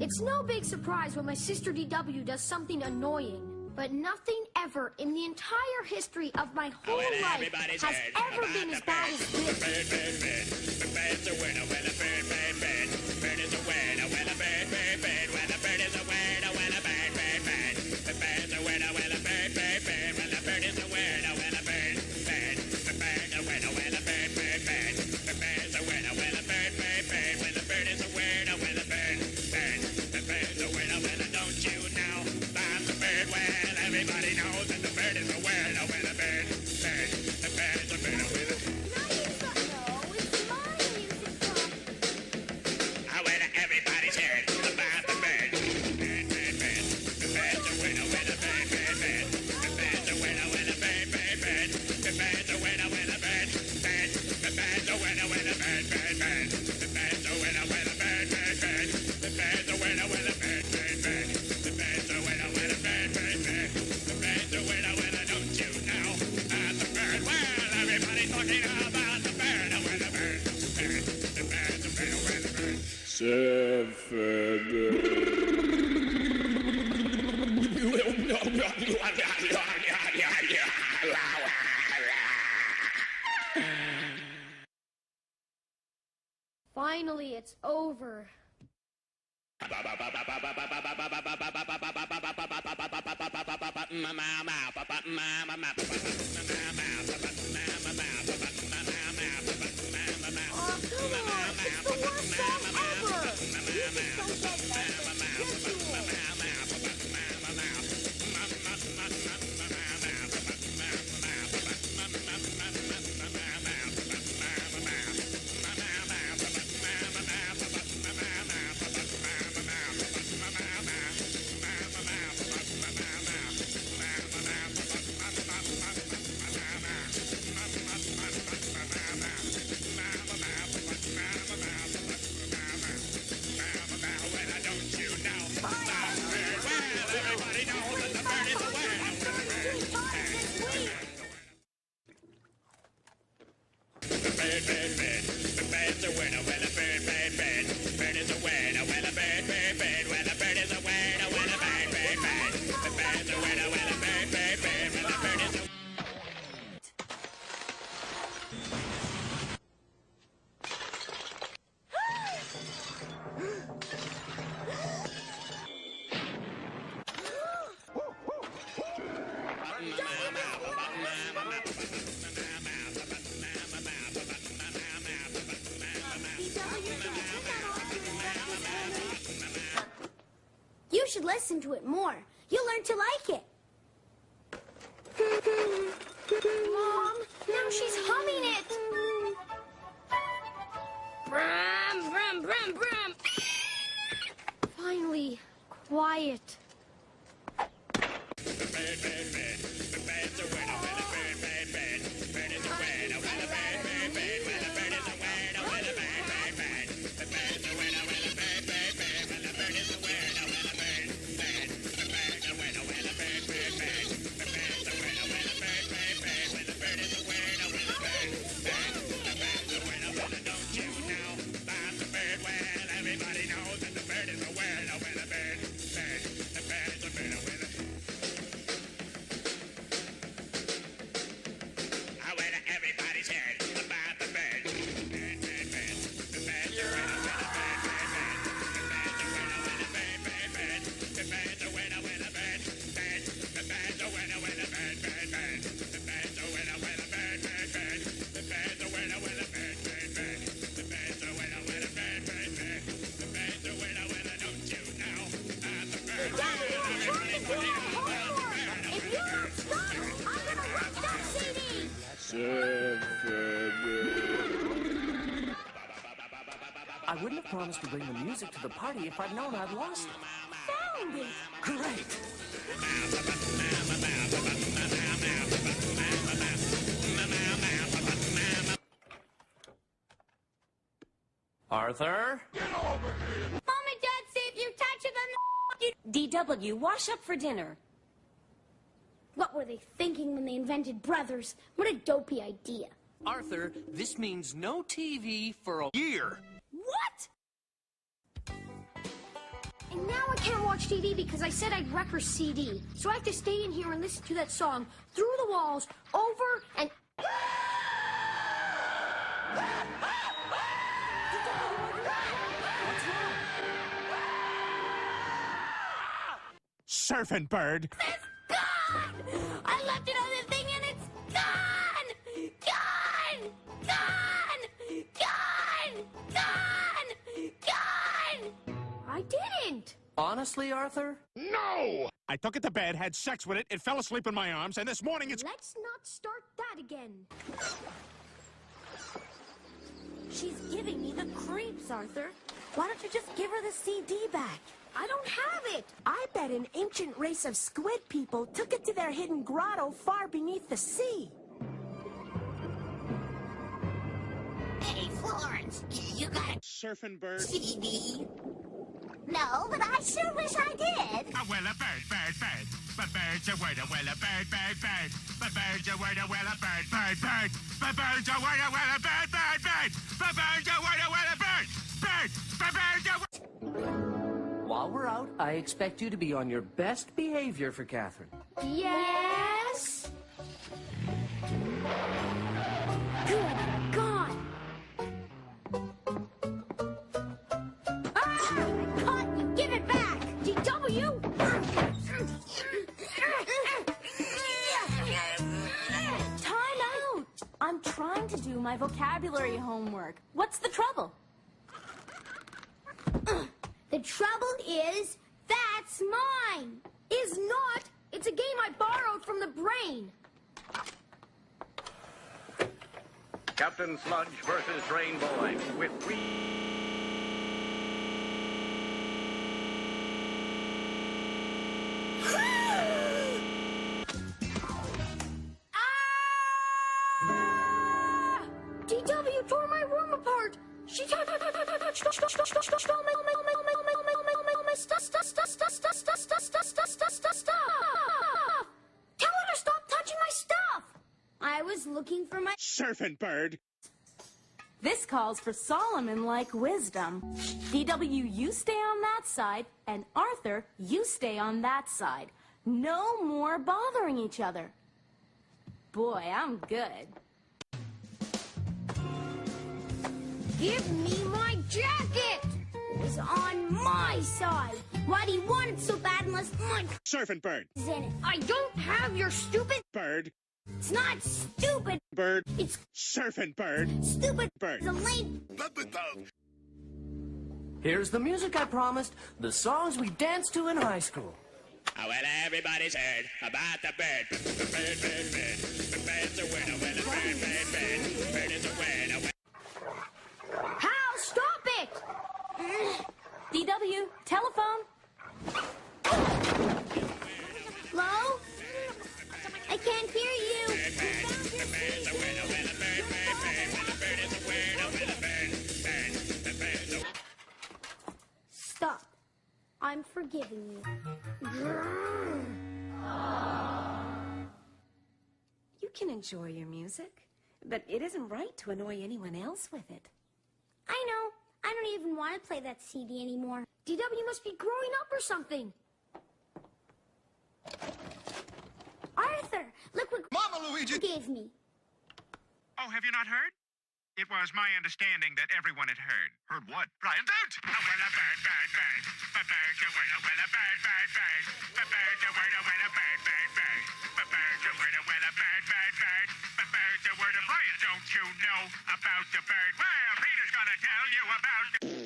It's no big surprise when my sister DW does something annoying. But nothing ever in the entire history of my whole life has ever been as bad as this. The bird's a winner, well a bird, bird, bird. Bird is a winner, well a bird, bird, bird. Well a bird is a winner, well a bird, bird, bird. The bird's a winner, well a bird, bird, bird. Well a bird is a winner, well a bird, bird. The bird's a winner, well a bird, bird, bird. The bird's a winner, well a bird, bird, bird. Well the bird is a winner, well a bird, bird. The bird's a winner, well don't you know that the bird, well everybody knows that the bird is a winner, well a bird, bird. The bird's a winner, well a everybody's heard about the bird. Bird, bird, bird. The bird's a winner, well a bird, bird, bird. The bird's a winner, well a bird, bird, bird. The bird's a winner, well a bird, bird. The bird's a winner, well a bird, bird, bird. The bird's a winner, well a bird, bird, bird. The bird's a winner, well a bird, bird, bird. The bird's a winner, well a bird, bird, bird. The bird's a winner, well don't you know about the bird? Well, everybody's talking about the bird, well a bird, bird. The bird's a winner, well a bird. Surfin. Finally, it's over. Bird, bird, bird. The bird's a winner, well a bird, bird, bird. Bird is a winner, well a bird, bird, bird. Well a bird is a winner, well a bird, bird, bird. The bird's a winner, well a bird, bird, bird. Well a bird is a You should listen to it more. You'll learn to like it. Mom, now she's humming it. Brum, brum, brum, brum. Finally, quiet. The bird, bird, bird. The bird's a winner, well a bird, bird, bird. Bird is a winner, well a bird, bird, bird. Well a bird is a winner, well a bird, bird, bird. The bird's a winner, well a bird, bird, bird. Well a bird is a winner, well a bird, bird. The bird's a winner, well a bird, bird, bird. The bird's a winner, well a bird, bird, bird. Well the bird is a winner, well a bird, bird. The bird's a winner, well don't you know that the bird, well everybody knows that the bird is a winner, well a bird, bird. The bird's a winner, well a everybody's heard about the bird. Bird, bird, bird. The bird's a winner, well a bird, bird, bird. The bird's a winner, well a bird, bird. The bird's a winner, well a bird, bird, bird. The bird's a winner, well a bird, bird, bird. The bird's a winner, well a bird, bird, bird. The bird's a winner, well a bird, bird, bird. The bird's a winner, well don't you know that the bird? Everybody's talking about the bird. If you don't stop, I'm gonna wreck that CD. I wouldn't have promised to bring the music to the party if I'd known I'd lost it. Found it. Great! Arthur? Mom and Dad say if you touch it, then DW, wash up for dinner. What were they thinking when they invented brothers? What a dopey idea. Arthur, this means no TV for a year. What? And now I can't watch TV because I said I'd wreck her CD. So I have to stay in here and listen to that song through the walls, over and... Surfin', bird. It's gone! I left it on the thing and it's gone! Gone! Gone! Gone! Gone! Gone! I didn't! Honestly, Arthur? No! I took it to bed, had sex with it, it fell asleep in my arms, and this morning it's... Let's not start that again. She's giving me the creeps, Arthur. Why don't you just give her the CD back? I don't have it. I bet an ancient race of squid people took it to their hidden grotto far beneath the sea. Hey, Florence, you got a Surfin', bird. CD? No, but I sure wish I did. Well, a bird, bird, bird. But bird's a word, well, a bird, bird, bird. But bird's a word, well, a bird, bird, bird. But bird's a word, well, a bird, bird, bird. But bird's a word, well, a bird, bird. But bird's a word. While we're out, I expect you to be on your best behavior for Catherine. Yes? Good God! Ah! I caught you! Give it back! DW! Time out! I'm trying to do my vocabulary homework. What's the trouble? The trouble is, that's mine! Is not! It's a game I borrowed from the brain! Captain Sludge versus Rain Boy with Ah! DW tore my room apart! She stop! Tell her to stop touching my stuff! I was looking for my... Surfin', bird. This calls for Solomon-like wisdom. DW, you stay on that side, and Arthur, you stay on that side. No more bothering each other. Boy, I'm good. Give me my jacket! It was on my side. Why do you want it so bad unless my Surfin', bird. is in it? I don't have your stupid... Bird. It's not stupid. Bird. It's Surfin', bird. stupid. Bird. The lame... Here's the music I promised, the songs we danced to in high school. Oh, well, everybody's heard about the bird. The bird, bird, bird. The bird's a winner. Well, the bird, bird, bird. Bird is a winner. Hal, stop it! DW, telephone. Hello? I can't hear you. The bird's a winner. Well, the bird, bird, bird. Well, the bird is a winner. Well, the bird, bird. The bird's a... Stop. I'm forgiving you. You can enjoy your music, but it isn't right to annoy anyone else with it. I know. I don't even want to play that CD anymore. DW must be growing up or something. Arthur, look what Mama Luigi! gave me. Oh, have you not heard? It was my understanding that everyone had heard. Heard what? Brian, don't! Oh, well, a bird, bird, bird. A bird's a winner, well, a bird, bird, bird. A bird's a winner, well, a bird, bird, bird. A bird's a winner, well, a bird, bird, bird. A bird's a winner. Brian, don't you know about the bird? Well, Peter's gonna tell you about the...